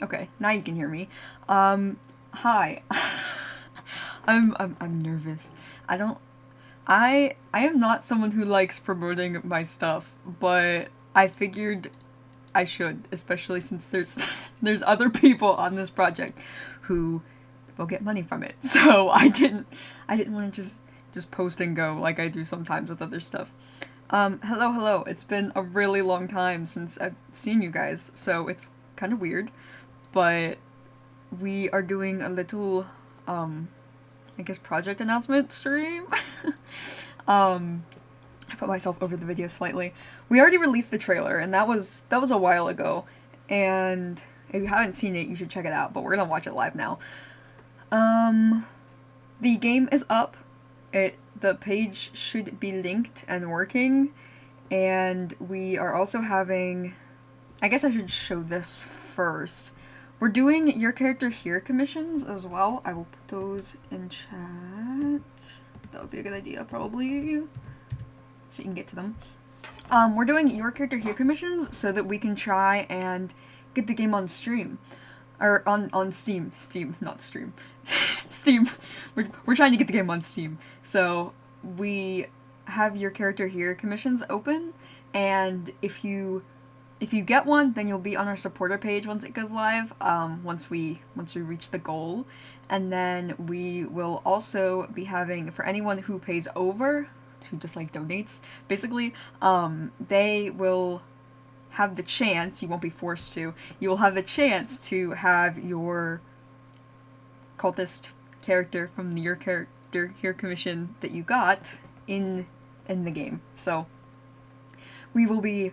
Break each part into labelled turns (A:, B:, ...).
A: Okay, now you can hear me. Hi. I'm nervous. I am not someone who likes promoting my stuff, but I figured I should, especially since there's there's other people on this project who will get money from it. So I didn't want to just post and go like I do sometimes with other stuff. Hello. It's been a really long time since I've seen you guys, so it's kind of weird, but we are doing a little, I guess, project announcement stream. um, I put myself over the video slightly. We already released the trailer, and that was a while ago. And if you haven't seen it, you should check it out. But we're gonna watch it live now. The game is up. The page should be linked and working, and we are also having. I guess I should show this first. We're doing your character here commissions as well. I will put those in chat. That would be a good idea, probably, so you can get to them. We're doing your character here commissions so that we can try and get the game on stream. Or on Steam. Steam, not stream. Steam. We're trying to get the game on Steam. So we have your character here commissions open, and if you get one, then you'll be on our supporter page once it goes live, once we reach the goal. And then we will also be having, for anyone who pays over, who just like donates, basically, they will have the chance, you won't be forced to, you will have the chance to have your cultist character from your character here commission that you got in the game. So we will be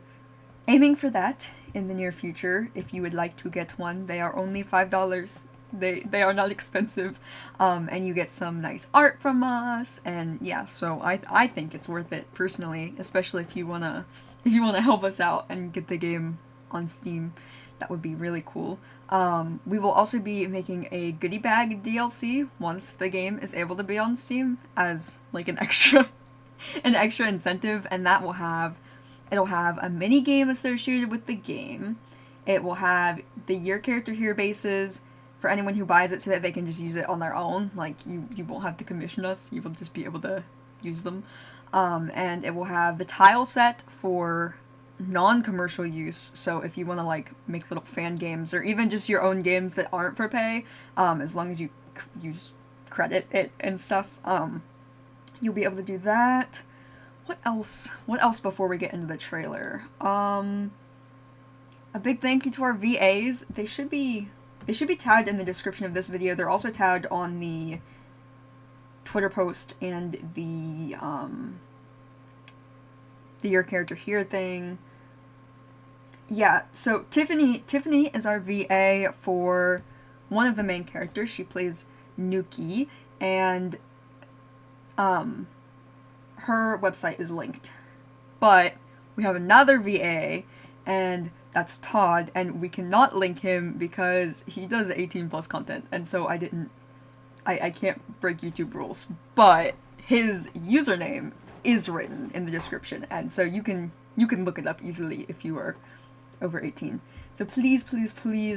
A: aiming for that in the near future. If you would like to get one, they are only $5. They are not expensive, and you get some nice art from us, and yeah, so I think it's worth it personally, especially if you wanna help us out and get the game on Steam. That would be really cool. We will also be making a goodie bag DLC once the game is able to be on Steam as like an extra incentive, and that will have. It'll have a mini game associated with the game. It will have the your character here bases for anyone who buys it so that they can just use it on their own. Like, you won't have to commission us. You will just be able to use them. And it will have the tile set for non-commercial use. So if you want to like make little fan games or even just your own games that aren't for pay, as long as you use credit it and stuff, you'll be able to do that. What else? What else before we get into the trailer? A big thank you to our VAs. They should be tagged in the description of this video. They're also tagged on the Twitter post and the your character here thing. Yeah, so Tiffany is our VA for one of the main characters. She plays Nuki, and her website is linked. But we have another VA, and that's Todd, and we cannot link him because he does 18 plus content, and so I can't break YouTube rules, but his username is written in the description, and so you can look it up easily if you are over 18. So please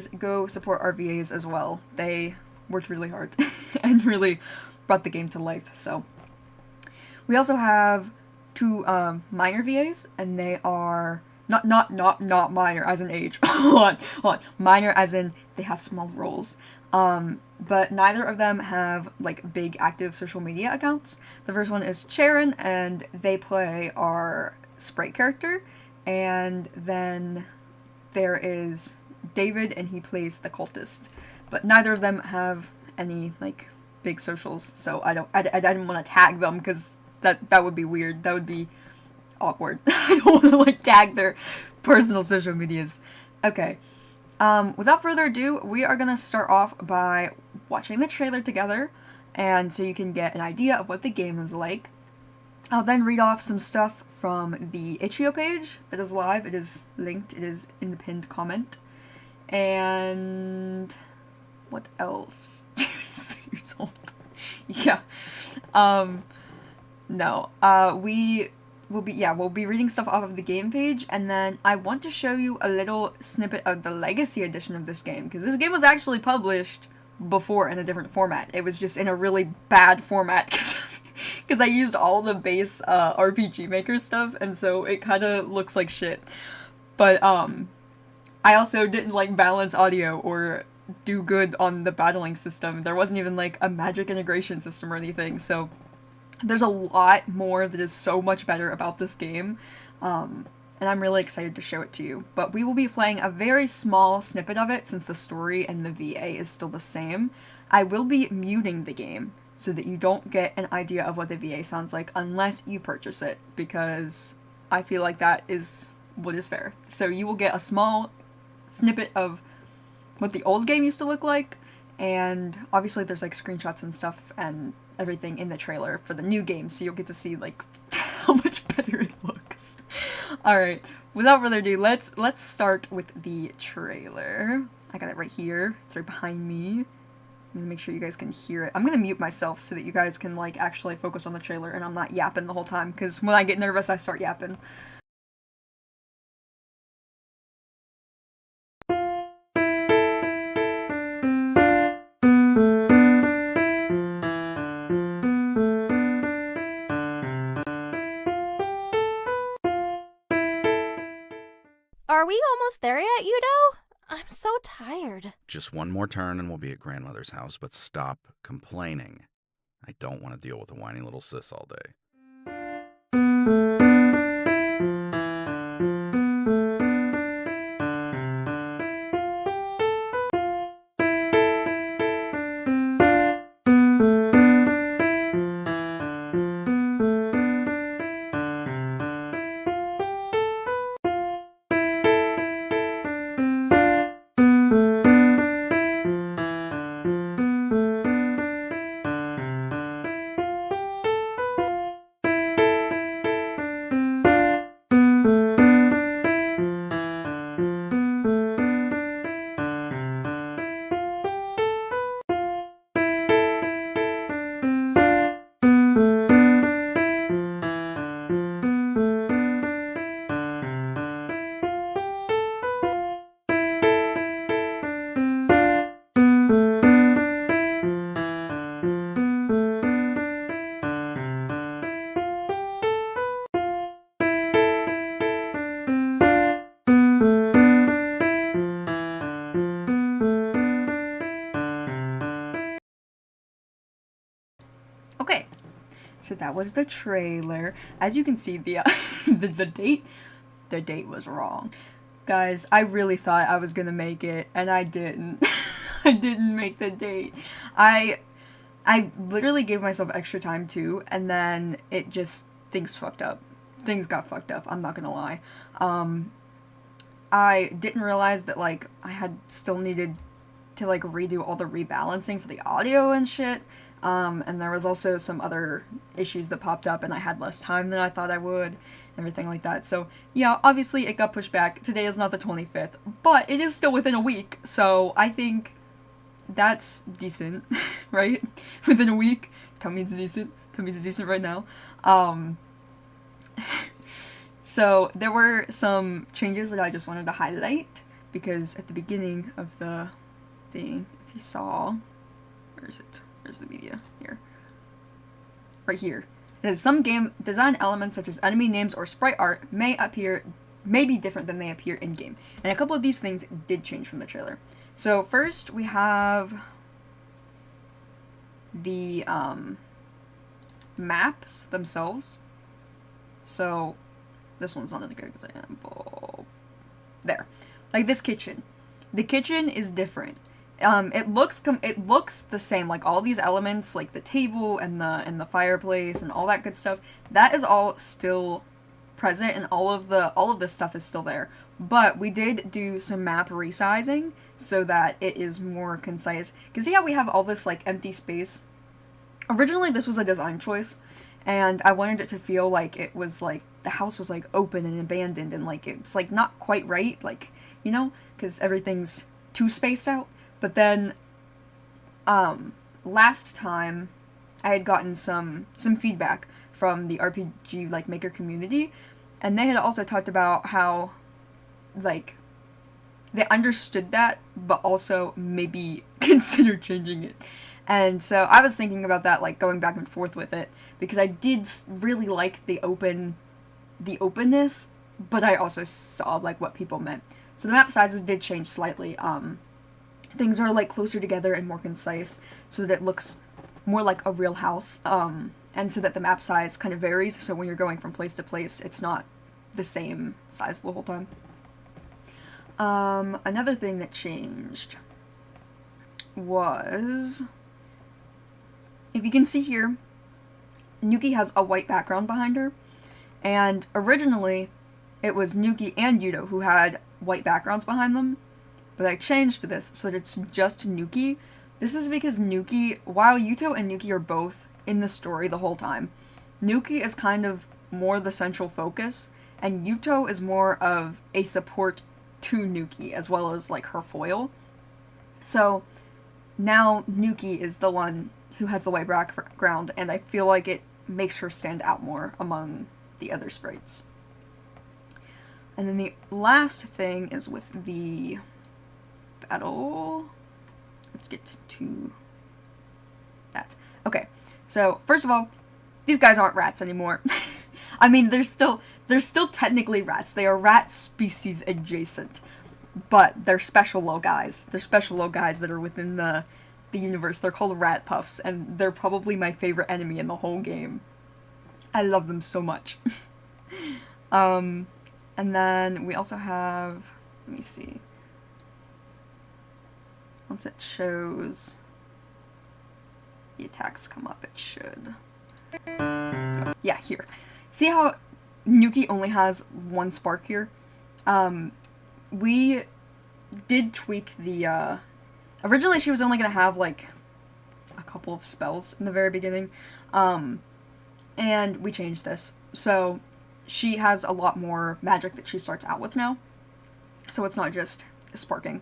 A: go support our VAs as well. They worked really hard and really brought the game to life. So we also have two minor VAs, and they are not minor as in age. hold on. Minor as in they have small roles. But neither of them have like big active social media accounts. The first one is Sharon, and they play our sprite character. And then there is David, and he plays the cultist. But neither of them have any like big socials, so I didn't want to tag them because that would be weird. That would be awkward. I don't want to like tag their personal social medias. Okay. Without further ado, we are gonna start off by watching the trailer together, and so you can get an idea of what the game is like. I'll then read off some stuff from the itch.io page that is live. It is linked. It is in the pinned comment. And what else? 3 years old. Yeah. No. we'll be reading stuff off of the game page, and then I want to show you a little snippet of the Legacy edition of this game, because this game was actually published before in a different format. It was just in a really bad format, because I used all the base RPG Maker stuff, and so it kind of looks like shit. But I also didn't like balance audio or do good on the battling system. There wasn't even like a magic integration system or anything, so there's a lot more that is so much better about this game, and I'm really excited to show it to you. But we will be playing a very small snippet of it since the story and the VA is still the same. I will be muting the game so that you don't get an idea of what the VA sounds like unless you purchase it, because I feel like that is what is fair. So you will get a small snippet of what the old game used to look like, and obviously there's like screenshots and stuff and everything in the trailer for the new game, so you'll get to see like how much better it looks. Alright, without further ado, let's start with the trailer. I got it right here. It's right behind me. I'm gonna make sure you guys can hear it. I'm gonna mute myself so that you guys can like actually focus on the trailer and I'm not yapping the whole time, because when I get nervous I start yapping.
B: Are we almost there yet, Udo? I'm so tired.
C: Just one more turn and we'll be at grandmother's house, but stop complaining. I don't want to deal with a whiny little sis all day.
A: Okay, so that was the trailer. As you can see, the the date was wrong. Guys, I really thought I was gonna make it, and I didn't. I didn't make the date. I literally gave myself extra time too, and then it just, things fucked up. Things got fucked up, I'm not gonna lie. I didn't realize that, like, I had still needed to, like, redo all the rebalancing for the audio and shit. And there was also some other issues that popped up, and I had less time than I thought I would, everything like that. So, yeah, obviously it got pushed back. Today is not the 25th, but it is still within a week, so I think that's decent, right? Within a week. Tell me it's decent. Tell me it's decent right now. So, there were some changes that I just wanted to highlight, because at the beginning of the thing, if you saw, where is it? Where's the media? Here. Right here. It says some game design elements such as enemy names or sprite art may be different than they appear in game. And a couple of these things did change from the trailer. So first we have the maps themselves. So this one's not a good example. There. Like this kitchen. The kitchen is different. It looks the same, like all these elements, like the table and the fireplace and all that good stuff. That is all still present, and all of this stuff is still there. But we did do some map resizing so that it is more concise. Cause see how we have all this like empty space? Originally this was a design choice, and I wanted it to feel like it was like the house was like open and abandoned, and like it's like not quite right, like, you know, cause everything's too spaced out. But then, last time, I had gotten some feedback from the RPG like maker community, and they had also talked about how like they understood that but also maybe considered changing it. And so I was thinking about that, like going back and forth with it, because I did really like the openness, but I also saw like what people meant. So the map sizes did change slightly. Things are like closer together and more concise, so that it looks more like a real house, and so that the map size kind of varies, so when you're going from place to place, it's not the same size the whole time. Another thing that changed was, if you can see here, Nuki has a white background behind her, and originally it was Nuki and Yuto who had white backgrounds behind them, but I changed this so that it's just Nuki. This is because Nuki, while Yuto and Nuki are both in the story the whole time, Nuki is kind of more the central focus, and Yuto is more of a support to Nuki, as well as like her foil. So now Nuki is the one who has the white background, and I feel like it makes her stand out more among the other sprites. And then the last thing is with the battle. Let's get to that. Okay, so first of all, these guys aren't rats anymore. I mean, they're still technically rats. They are rat species adjacent, but they're special little guys. They're special little guys that are within the universe. They're called rat puffs, and they're probably my favorite enemy in the whole game. I love them so much. And then we also have, let me see. Once it shows the attacks come up, it should go. Yeah, here. See how Nuki only has one spark here? We did tweak the, originally she was only gonna have, like, a couple of spells in the very beginning, and we changed this. So, she has a lot more magic that she starts out with now, so it's not just sparking.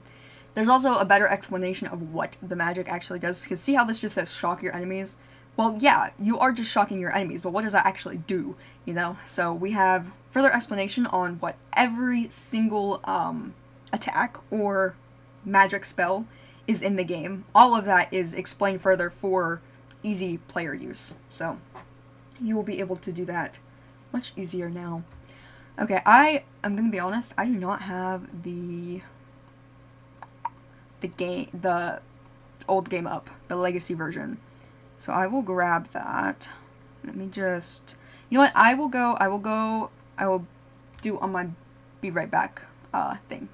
A: There's also a better explanation of what the magic actually does, because see how this just says shock your enemies? Well, yeah, you are just shocking your enemies, but what does that actually do, you know? So we have further explanation on what every single attack or magic spell is in the game. All of that is explained further for easy player use, so you will be able to do that much easier now. Okay, I'm gonna be honest, I do not have the old game up, the legacy version. So I will grab that. Let me just, you know what, I will do on my be right back thing.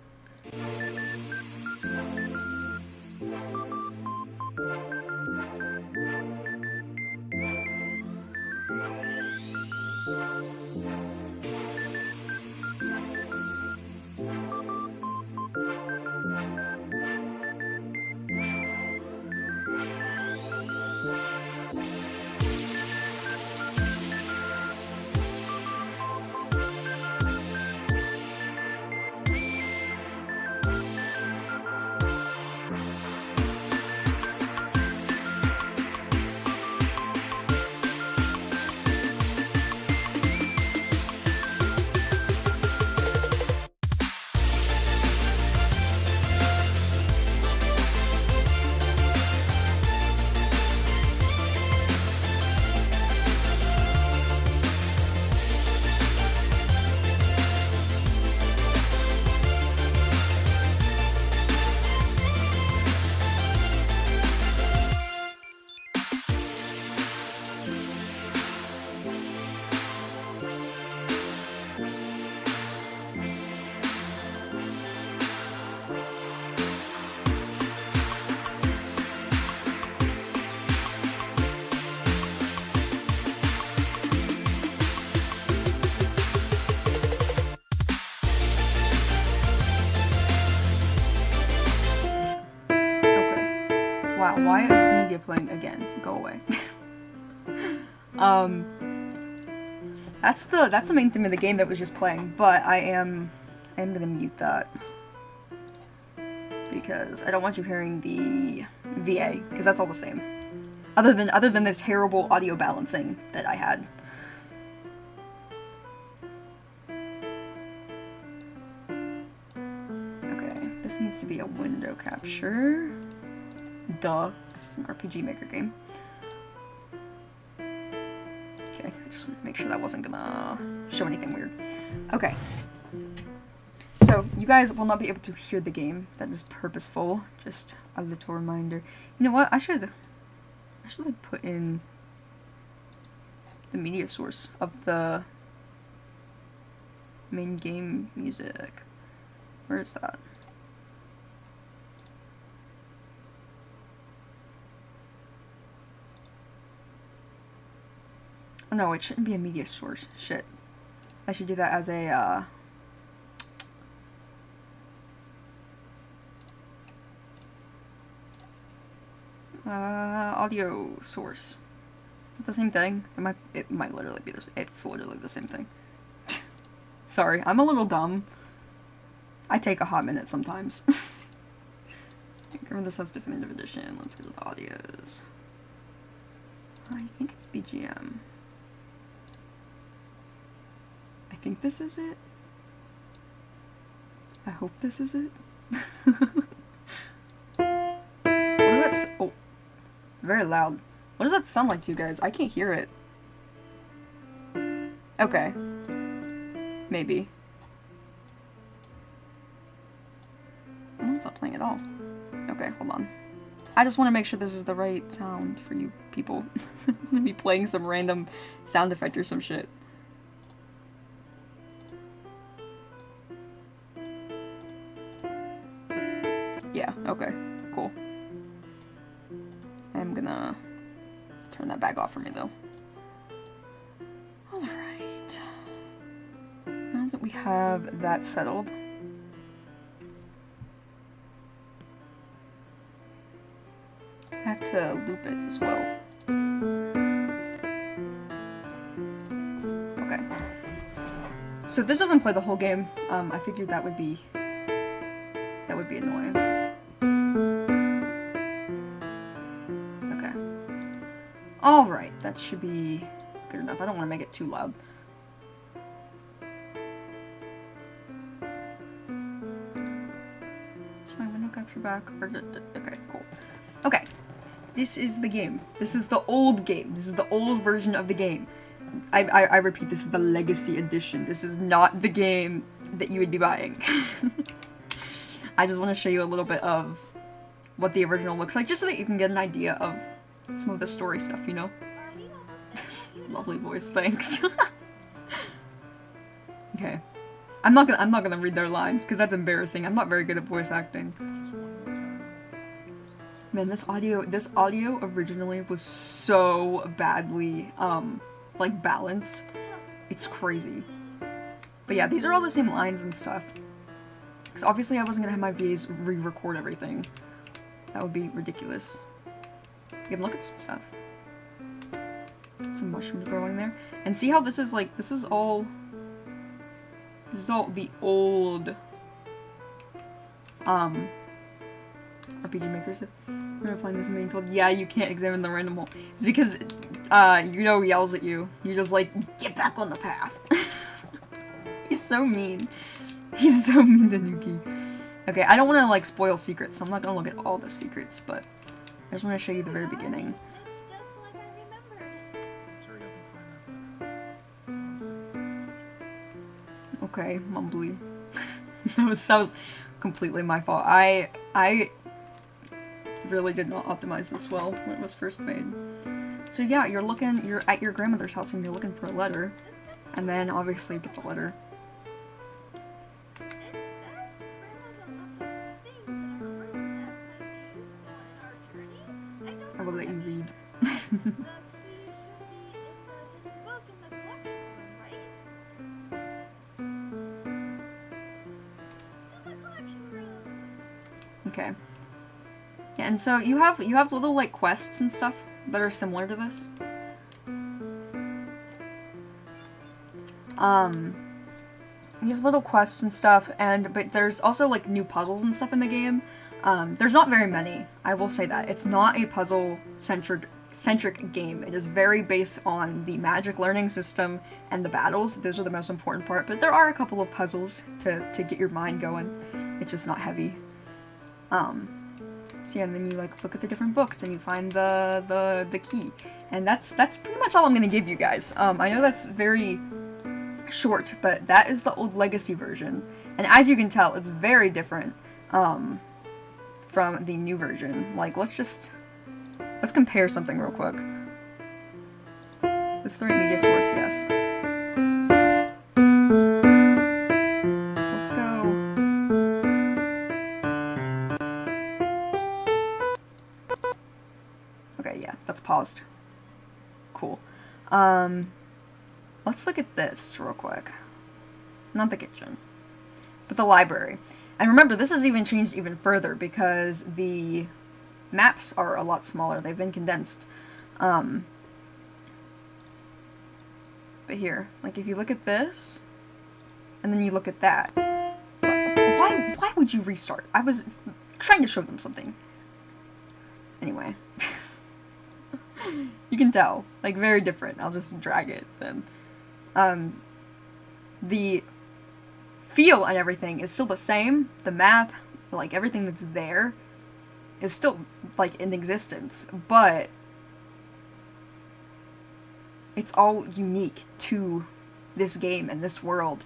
A: Wow, why is the media playing again? Go away. That's the main theme of the game that was just playing, but I am gonna mute that because I don't want you hearing the VA, because that's all the same. Other than the terrible audio balancing that I had. This needs to be a window capture. Duh. This is an RPG Maker game. Okay, I just want to make sure that wasn't gonna show anything weird. Okay. So, you guys will not be able to hear the game. That is purposeful. Just a little reminder. You know what? I should like put in the media source of the main game music. Where is that? Oh, no, it shouldn't be a media source. Shit. I should do that as a, audio source. Is it the same thing? It might literally be this. It's literally the same thing. Sorry, I'm a little dumb. I take a hot minute sometimes. Remember, this has definitive edition. Let's go to the audios. I think it's BGM. I think this is it. I hope this is it. What is that? Oh, very loud. What does that sound like to you guys? I can't hear it. Okay. Maybe. Oh, it's not playing at all. Okay, hold on. I just want to make sure this is the right sound for you people. I'm gonna be playing some random sound effect or some shit. Yeah, okay, cool. I'm gonna turn that back off for me though. Alright. Now that we have that settled, I have to loop it as well. Okay. So this doesn't play the whole game. I figured that would be annoying. Okay. Alright, that should be good enough. I don't want to make it too loud. Is my window capture back? Okay, cool. Okay. This is the game. This is the old game. This is the old version of the game. I repeat, this is the Legacy Edition. This is not the game that you would be buying. I just want to show you a little bit of what the original looks like, just so that you can get an idea of some of the story stuff, you know? Lovely voice, thanks. Okay. I'm not gonna read their lines, because that's embarrassing. I'm not very good at voice acting. Man, this audio originally was so badly, like, balanced. It's crazy. But yeah, these are all the same lines and stuff. Because obviously I wasn't gonna have my VAs re-record everything. That would be ridiculous. You can look at some stuff. Some mushrooms growing there. And see how this is like, this is all the old, RPG Maker said. Remember playing this and being told, yeah, you can't examine the random hole. It's because, Yudo yells at you. You're just like, get back on the path. He's so mean. He's so mean to Nuki. Okay, I don't want to, like, spoil secrets, so I'm not gonna look at all the secrets, but I just want to show you the very beginning.
B: It's just like I remembered.
A: Okay, mumbly. that was completely my fault. I really did not optimize this well when it was first made. So yeah, you're at your grandmother's house and you're looking for a letter, and then obviously you get the letter. I will let you read. Okay. Yeah, and so you have little like quests and stuff that are similar to this. You have little quests and stuff, but there's also like new puzzles and stuff in the game. There's not very many, I will say that. It's not a puzzle-centric game. It is very based on the magic learning system and the battles. Those are the most important part, but there are a couple of puzzles to get your mind going. It's just not heavy. So yeah, and then you like look at the different books and you find the key. And that's pretty much all I'm gonna give you guys. I know that's very short, but that is the old legacy version. And as you can tell, it's very different from the new version. Like, let's compare something real quick. This is the right media source, yes. So let's go. Okay, yeah, that's paused. Cool. Let's look at this real quick. Not the kitchen, but the library. And remember, this has even changed even further because the maps are a lot smaller. They've been condensed. But here, like if you look at this, and then you look at that, why would you restart? I was trying to show them something. Anyway. You can tell, like very different. I'll just drag it then. The feel and everything is still the same. The map, like everything that's there, is still like in existence, but it's all unique to this game and this world.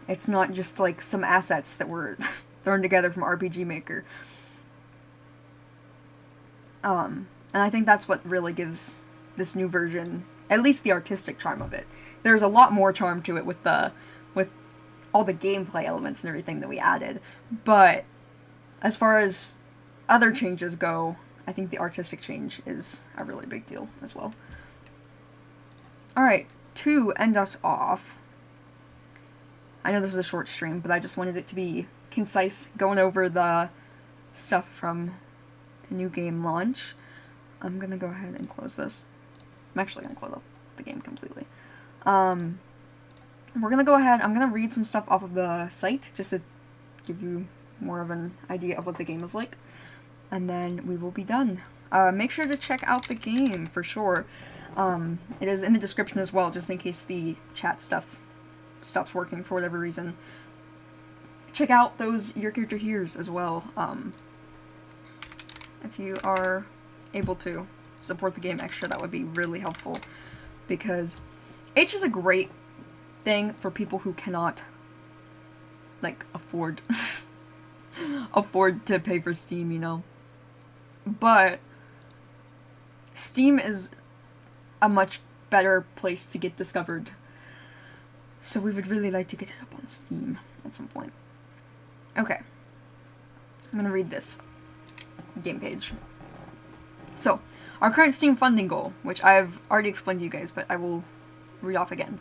A: It's not just like some assets that were thrown together from RPG Maker. And I think that's what really gives this new version, at least the artistic charm of it. There's a lot more charm to it with all the gameplay elements and everything that we added. But as far as other changes go, I think the artistic change is a really big deal as well. Alright, to end us off, I know this is a short stream, but I just wanted it to be concise, going over the stuff from the new game launch. I'm gonna go ahead and close this. I'm actually gonna close up the game completely. We're gonna go ahead, I'm gonna read some stuff off of the site, just to give you more of an idea of what the game is like. And then we will be done. Make sure to check out the game, for sure. It is in the description as well, just in case the chat stuff stops working for whatever reason. Check out those Your Character Here's as well. If you are able to support the game extra, that would be really helpful, because H is a great thing for people who cannot, like, afford to pay for Steam, you know. But Steam is a much better place to get discovered, so we would really like to get it up on Steam at some point. Okay, I'm gonna read this game page. So, our current Steam funding goal, which I've already explained to you guys, but I will read off again.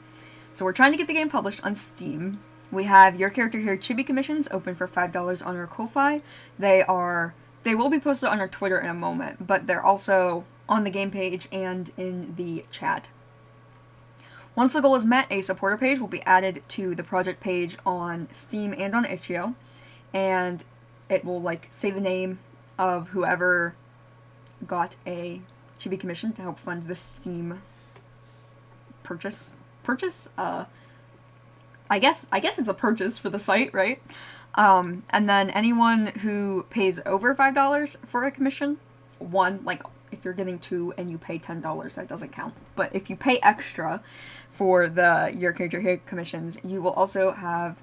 A: So we're trying to get the game published on Steam. We have Your Character Here chibi commissions open for $5 on our Ko-Fi. They will be posted on our Twitter in a moment, but they're also on the game page and in the chat. Once the goal is met, a supporter page will be added to the project page on Steam and on itch.io, and it will like say the name of whoever got a chibi commission to help fund the Steam purchase. I guess it's a purchase for the site, right? And then anyone who pays over $5 for a commission, like if you're getting 2 and you pay $10, that doesn't count. But if you pay extra for the Your Character Here commissions, you will also have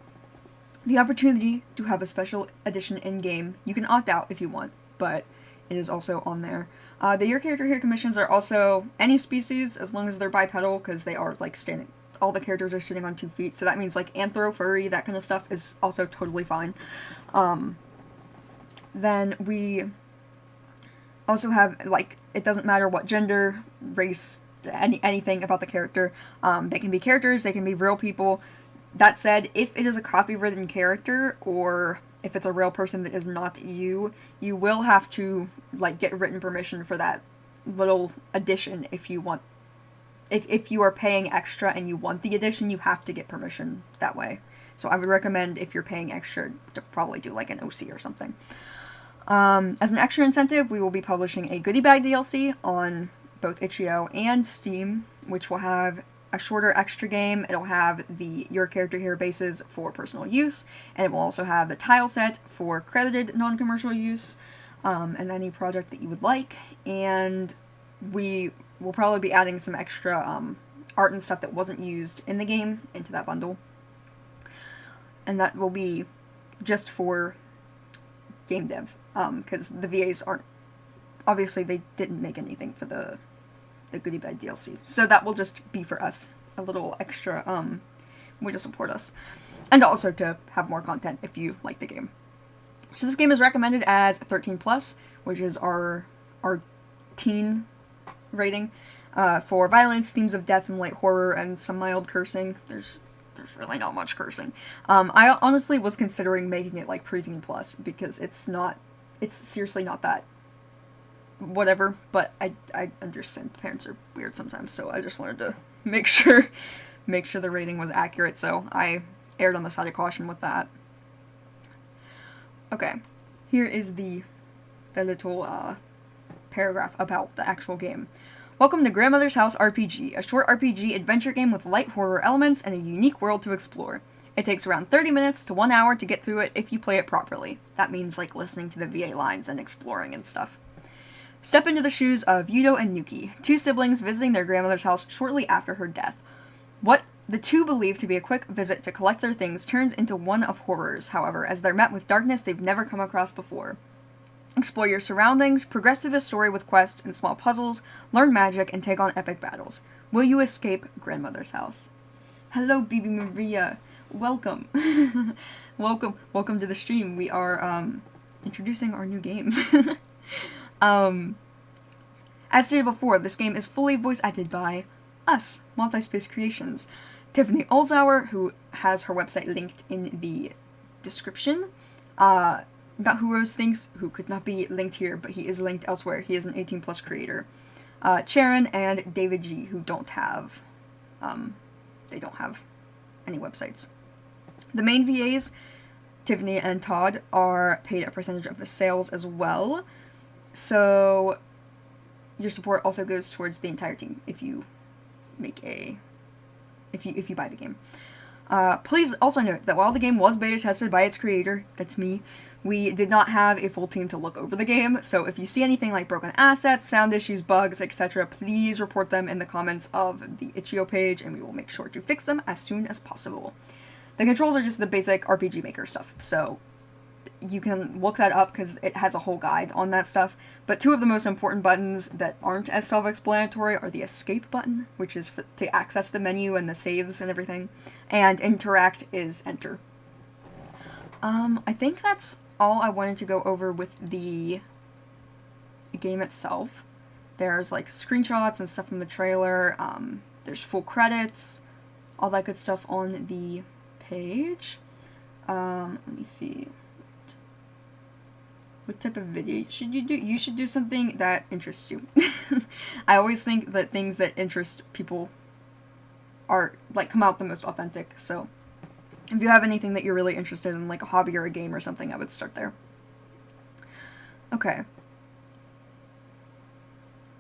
A: the opportunity to have a special edition in-game. You can opt out if you want, but it is also on there. The Your Character Here commissions are also any species, as long as they're bipedal, because they are like standing. All the characters are sitting on 2 feet, so that means like anthro, furry, that kind of stuff is also totally fine. Then we also have, like, it doesn't matter what gender, race, anything about the character. They can be characters, they can be real people. That said, if it is a copywritten character, or if it's a real person that is not you, you will have to, like, get written permission for that little addition if you want. If you are paying extra and you want the edition, you have to get permission that way. So I would recommend, if you're paying extra, to probably do like an OC or something. As an extra incentive, we will be publishing a goodie bag DLC on both itch.io and Steam, which will have a shorter extra game. It'll have the Your Character Here bases for personal use, and it will also have the tile set for credited non-commercial use, and any project that you would like. And we will probably be adding some extra art and stuff that wasn't used in the game into that bundle. And that will be just for game dev, because the VAs aren't, obviously they didn't make anything for the Goodie Bag DLC. So that will just be for us, a little extra way to support us. And also to have more content if you like the game. So this game is recommended as 13+, which is our teen rating, for violence, themes of death and light horror, and some mild cursing. There's really not much cursing. I honestly was considering making it like preteen plus, because it's seriously not that whatever, but I understand parents are weird sometimes, so I just wanted to make sure the rating was accurate, so I erred on the side of caution with that. Okay, here is the little paragraph about the actual game. Welcome to Grandmother's House RPG, a short RPG adventure game with light horror elements and a unique world to explore. It takes around 30 minutes to 1 hour to get through it if you play it properly. That means like listening to the VA lines and exploring and stuff. Step into the shoes of Yudo and Yuki, two siblings visiting their grandmother's house shortly after her death. What the two believe to be a quick visit to collect their things turns into one of horrors, however, as they're met with darkness they've never come across before. Explore your surroundings, progress through the story with quests and small puzzles, learn magic, and take on epic battles. Will you escape Grandmother's House? Hello, Bibi Maria. Welcome. Welcome to the stream. We are, introducing our new game. As stated before, this game is fully voice acted by us, Multi-Space Creations. Tiffany Olzauer, who has her website linked in the description, about whorosethinks, who could not be linked here, but he is linked elsewhere. He is an 18+ creator. Sharon and David G, who don't have any websites. The main VAs, Tiffany and Todd, are paid a percentage of the sales as well. So your support also goes towards the entire team if you buy the game. Please also note that while the game was beta tested by its creator, that's me, we did not have a full team to look over the game, so if you see anything like broken assets, sound issues, bugs, etc., please report them in the comments of the itch.io page, and we will make sure to fix them as soon as possible. The controls are just the basic RPG Maker stuff, so you can look that up because it has a whole guide on that stuff, but two of the most important buttons that aren't as self-explanatory are the escape button, which is to access the menu and the saves and everything, and interact is enter. I think that's all I wanted to go over with the game itself. There's like screenshots and stuff from the trailer, there's full credits, all that good stuff on the page. Let me see. What type of video should you do? You should do something that interests you. I always think that things that interest people are, like, come out the most authentic, so if you have anything that you're really interested in, like a hobby or a game or something, I would start there. Okay.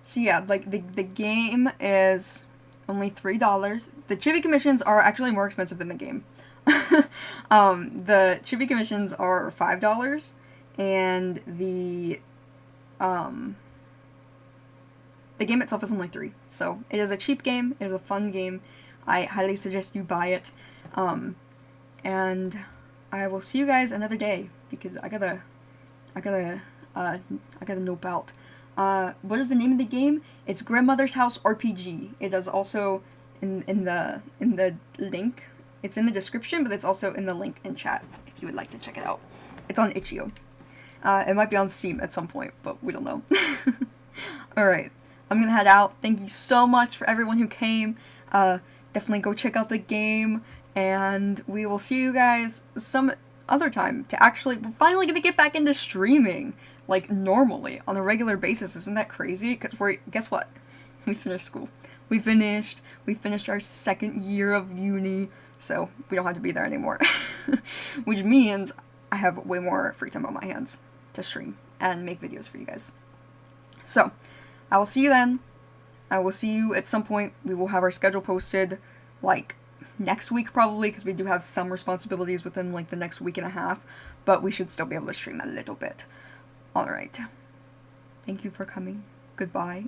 A: So yeah, like, the game is only $3. The chibi commissions are actually more expensive than the game. The chibi commissions are $5, and the game itself is only $3. So it is a cheap game, it is a fun game. I highly suggest you buy it. And I will see you guys another day, because I gotta nope out. What is the name of the game? It's Grandmother's House RPG. It is also in the link. It's in the description, but it's also in the link in chat if you would like to check it out. It's on itch.io. It might be on Steam at some point, but we don't know. Alright, I'm gonna head out. Thank you so much for everyone who came. Definitely go check out the game, and we will see you guys some other time. We're finally gonna get back into streaming, like, normally, on a regular basis. Isn't that crazy? Because guess what? We finished school. We finished our second year of uni, so we don't have to be there anymore. Which means I have way more free time on my hands to stream and make videos for you guys. So, I will see you then. I will see you at some point. We will have our schedule posted, like, next week probably, because we do have some responsibilities within, like, the next week and a half, but we should still be able to stream a little bit. Alright. Thank you for coming. Goodbye.